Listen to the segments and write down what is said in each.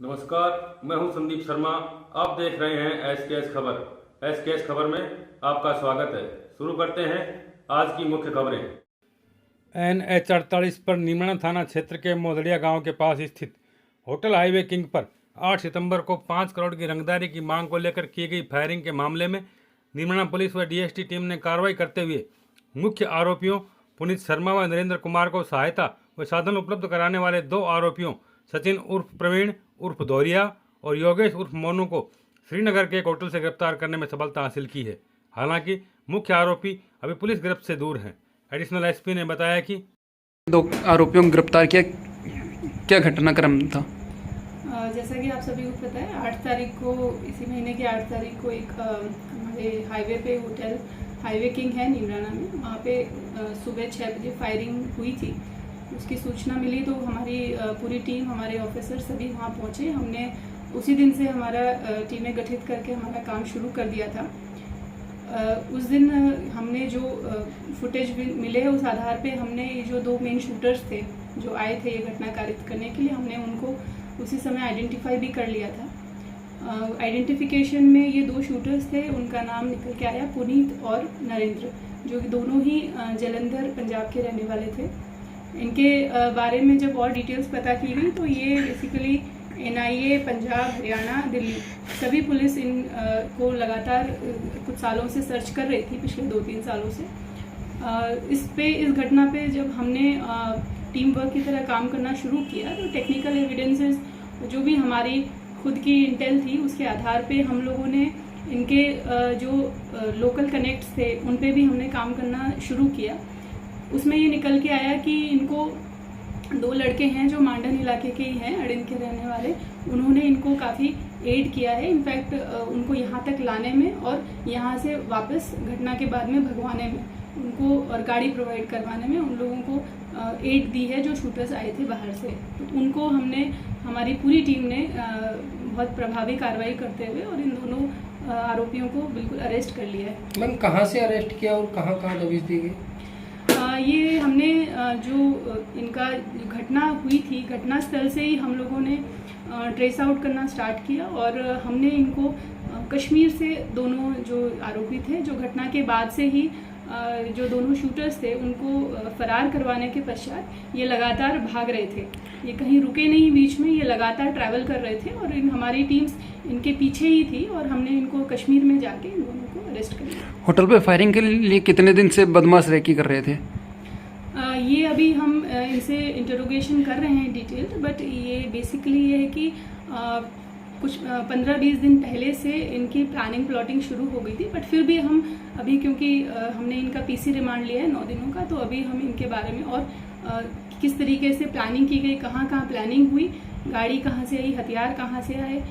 नमस्कार, मैं हूं संदीप शर्मा। आप देख रहे हैं एसकेएस खबर। एसकेएस खबर में आपका स्वागत है। शुरू करते हैं आज की मुख्य खबरें। NH 48 पर नीमड़ा थाना क्षेत्र के मोदड़िया गांव के पास स्थित होटल हाईवे किंग पर 8 सितंबर को 5 करोड़ की रंगदारी की मांग को लेकर की गई फायरिंग के मामले में नीमड़ा पुलिस व डीएसटी टीम ने कार्रवाई करते हुए मुख्य आरोपियों पुनीत शर्मा व नरेंद्र कुमार को सहायता व साधन उपलब्ध कराने वाले 2 आरोपियों सचिन उर्फ प्रवीण उर्फ दौरिया और योगेश उर्फ मोनू को श्रीनगर के एक होटल से गिरफ्तार करने में सफलता हासिल की है। हालांकि मुख्य आरोपी अभी पुलिस गिरफ्त से दूर हैं। एडिशनल एसपी ने बताया कि 2 आरोपियों को गिरफ्तार किया। क्या घटनाक्रम था? जैसा कि आप सभी को पता है, 8 तारीख को, इसी महीने की 8 तारीख को एक हमारे हाईवे पे होटल हाईवे किंग है नीमराना में, वहाँ पे सुबह 6 बजे फायरिंग हुई थी। उसकी सूचना मिली तो हमारी पूरी टीम, हमारे ऑफिसर सभी वहाँ पहुँचे। हमने उसी दिन से हमारा टीमें गठित करके हमारा काम शुरू कर दिया था। उस दिन हमने जो फुटेज मिले उस आधार पे हमने ये जो 2 मेन शूटर्स थे जो आए थे ये घटना कारित करने के लिए, हमने उनको उसी समय आइडेंटिफाई भी कर लिया था। आइडेंटिफिकेशन में ये 2 शूटर्स थे, उनका नाम निकल के आया पुनीत और नरेंद्र, जो कि दोनों ही जलंधर पंजाब के रहने वाले थे। इनके बारे में जब और डिटेल्स पता की गई तो ये बेसिकली NIA पंजाब, हरियाणा, दिल्ली सभी पुलिस इन को लगातार कुछ सालों से सर्च कर रही थी, पिछले 2-3 सालों से। इस घटना पे जब हमने टीम वर्क की तरह काम करना शुरू किया तो टेक्निकल एविडेंसेस जो भी हमारी खुद की इंटेल थी उसके आधार पे हम लोगों ने इनके जो लोकल कनेक्ट्स थे उन पे भी हमने काम करना शुरू किया। उसमें ये निकल के आया कि इनको 2 लड़के हैं जो मांडन इलाके के ही हैं, अड़िन के रहने वाले। उन्होंने इनको काफ़ी एड किया है, इनफैक्ट उनको यहाँ तक लाने में और यहाँ से वापस घटना के बाद में भगवाने में उनको और गाड़ी प्रोवाइड करवाने में उन लोगों को एड दी है जो शूटर्स आए थे बाहर से। तो उनको हमने, हमारी पूरी टीम ने बहुत प्रभावी कार्रवाई करते हुए और इन दोनों आरोपियों को बिल्कुल अरेस्ट कर लिया है। मैम, कहाँ से अरेस्ट किया और कहाँ कहाँ दबिश दी गई? ये हमने जो इनका घटना हुई थी, घटनास्थल से ही हम लोगों ने ट्रेस आउट करना स्टार्ट किया और हमने इनको कश्मीर से दोनों जो आरोपी थे, जो घटना के बाद से ही जो दोनों शूटर्स थे उनको फरार करवाने के पश्चात ये लगातार भाग रहे थे। ये कहीं रुके नहीं बीच में, ये लगातार ट्रैवल कर रहे थे और हमारी टीम्स इनके पीछे ही थी और हमने इनको कश्मीर में जाके इन दोनों को अरेस्ट कर लिया। होटल पे फायरिंग के लिए कितने दिन से बदमाश रेकी कर रहे थे? ये अभी हम इनसे इंटरोगेशन कर रहे हैं डिटेल, बट ये बेसिकली ये है कि कुछ 15-20 दिन पहले से इनकी प्लानिंग प्लॉटिंग शुरू हो गई थी। बट फिर भी हम अभी, क्योंकि हमने इनका PC रिमांड लिया है 9 दिनों का, तो अभी हम इनके बारे में और किस तरीके से प्लानिंग की गई, कहाँ कहाँ प्लानिंग हुई, गाड़ी कहाँ से आई, हथियार कहाँ से आए,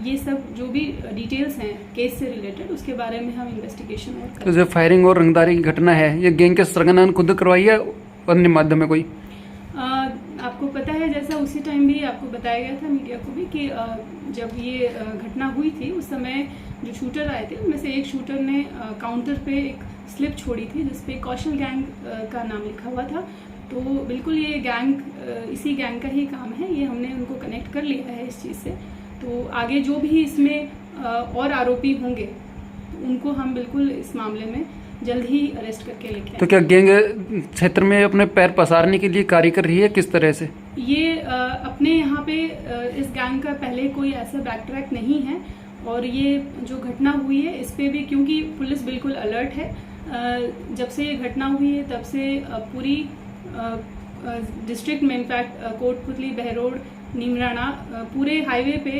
ये सब जो भी डिटेल्स हैं केस से रिलेटेड, उसके बारे में हम इन्वेस्टिगेशन और कर। तो जो फायरिंग और रंगदारी की घटना है, ये गैंग के सरगना खुद करवाई है अन्य माध्यम में कोई? आपको पता है, जैसा उसी टाइम भी आपको बताया गया था मीडिया को भी कि जब ये घटना हुई थी उस समय जो शूटर आए थे उनमें से एक शूटर ने काउंटर पे एक स्लिप छोड़ी थी जिसपे कौशल गैंग का नाम लिखा हुआ था। तो बिल्कुल ये गैंग, इसी गैंग का ही काम है, ये हमने उनको कनेक्ट कर लिया है इस चीज़ से। तो आगे जो भी इसमें और आरोपी होंगे तो उनको हम बिल्कुल इस मामले में जल्द ही अरेस्ट करके लेके। तो क्या गैंग क्षेत्र में अपने पैर पसारने के लिए कार्य कर रही है, किस तरह से? ये अपने यहाँ पे इस गैंग का पहले कोई ऐसा बैक ट्रैक नहीं है और ये जो घटना हुई है इस पे भी, क्योंकि पुलिस बिल्कुल अलर्ट है, जब से ये घटना हुई है तब से पूरी डिस्ट्रिक्ट में, इनफैक्ट कोटपुतली, बहरोड, नीमराना, पूरे हाईवे पे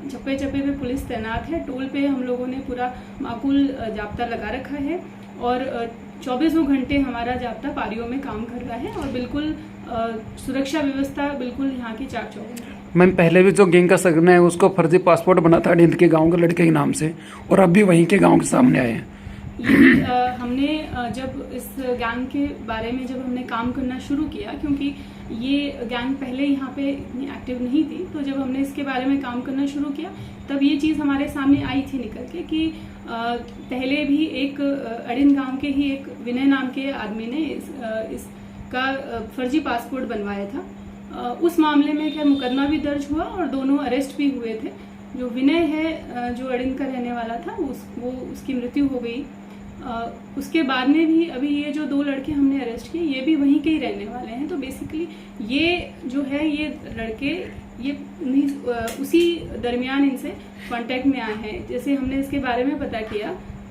चप्पे चप्पे पे पुलिस तैनात है। टोल पे हम लोगों ने पूरा माकूल जाब्ता लगा रखा है और 24 घंटे हमारा जाब्ता पारियों में काम कर रहा है और बिल्कुल सुरक्षा व्यवस्था बिल्कुल यहाँ की चाक चौबंद है। मैम, पहले भी जो गैंग का सरगना है उसको फर्जी पासपोर्ट बना था अड़िंद के गाँव के लड़के के नाम से, और अब भी वहीं के गाँव के सामने आए हैं। हमने जब इस गैंग के बारे में जब हमने काम करना शुरू किया, क्योंकि ये गैंग पहले यहाँ पे इतनी एक्टिव नहीं थी, तो जब हमने इसके बारे में काम करना शुरू किया तब ये चीज़ हमारे सामने आई थी निकल के कि पहले भी एक अड़िन गांव के ही एक विनय नाम के आदमी ने इसका फर्जी पासपोर्ट बनवाया था उस मामले में क्या मुकदमा भी दर्ज हुआ और दोनों अरेस्ट भी हुए थे। जो विनय है जो अड़िंद का रहने वाला था उसकी मृत्यु हो गई। उसके बाद में भी अभी ये जो 2 लड़के हमने अरेस्ट किए ये भी वहीं के ही रहने वाले हैं। तो बेसिकली ये जो है ये लड़के ये उसी दरमियान इनसे कांटेक्ट में आए हैं। जैसे हमने इसके बारे में पता किया,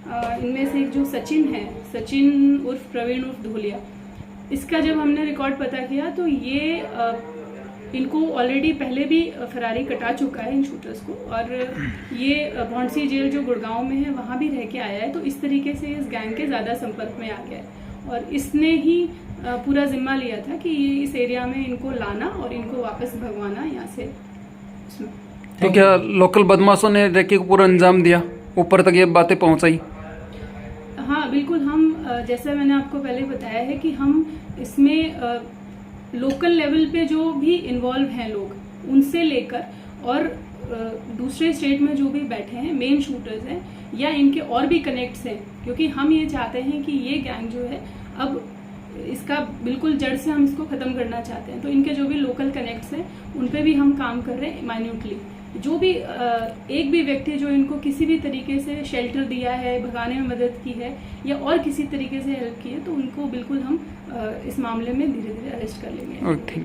इनमें से एक जो सचिन है, सचिन उर्फ प्रवीण उर्फ धोलिया, इसका जब हमने रिकॉर्ड पता किया तो ये इनको ऑलरेडी पहले भी फरारी कटा चुका है इन शूटर्स को, और ये भौंडसी जेल जो गुड़गांव में है वहाँ भी रह के आया है। तो इस तरीके से इस गैंग के ज़्यादा संपर्क में आ गया है और इसने ही पूरा जिम्मा लिया था कि ये इस एरिया में इनको लाना और इनको वापस भगवाना यहाँ से उसमें। तो क्या लोकल बदमाशों ने रैकी को पूरा अंजाम दिया, ऊपर तक ये बातें पहुंचाई? हाँ बिल्कुल, हम जैसा मैंने आपको पहले बताया है कि हम इसमें लोकल लेवल पे जो भी इन्वॉल्व हैं लोग उनसे लेकर और दूसरे स्टेट में जो भी बैठे हैं मेन शूटर्स हैं या इनके और भी कनेक्ट्स हैं, क्योंकि हम ये चाहते हैं कि ये गैंग जो है अब इसका बिल्कुल जड़ से हम इसको ख़त्म करना चाहते हैं। तो इनके जो भी लोकल कनेक्ट्स हैं उन पे भी हम काम कर रहे हैं माइन्यूटली। जो भी एक भी व्यक्ति जो इनको किसी भी तरीके से शेल्टर दिया है, भगाने में मदद की है या और किसी तरीके से हेल्प की है तो उनको बिल्कुल हम इस मामले में धीरे धीरे अरेस्ट कर लेंगे। Thank you.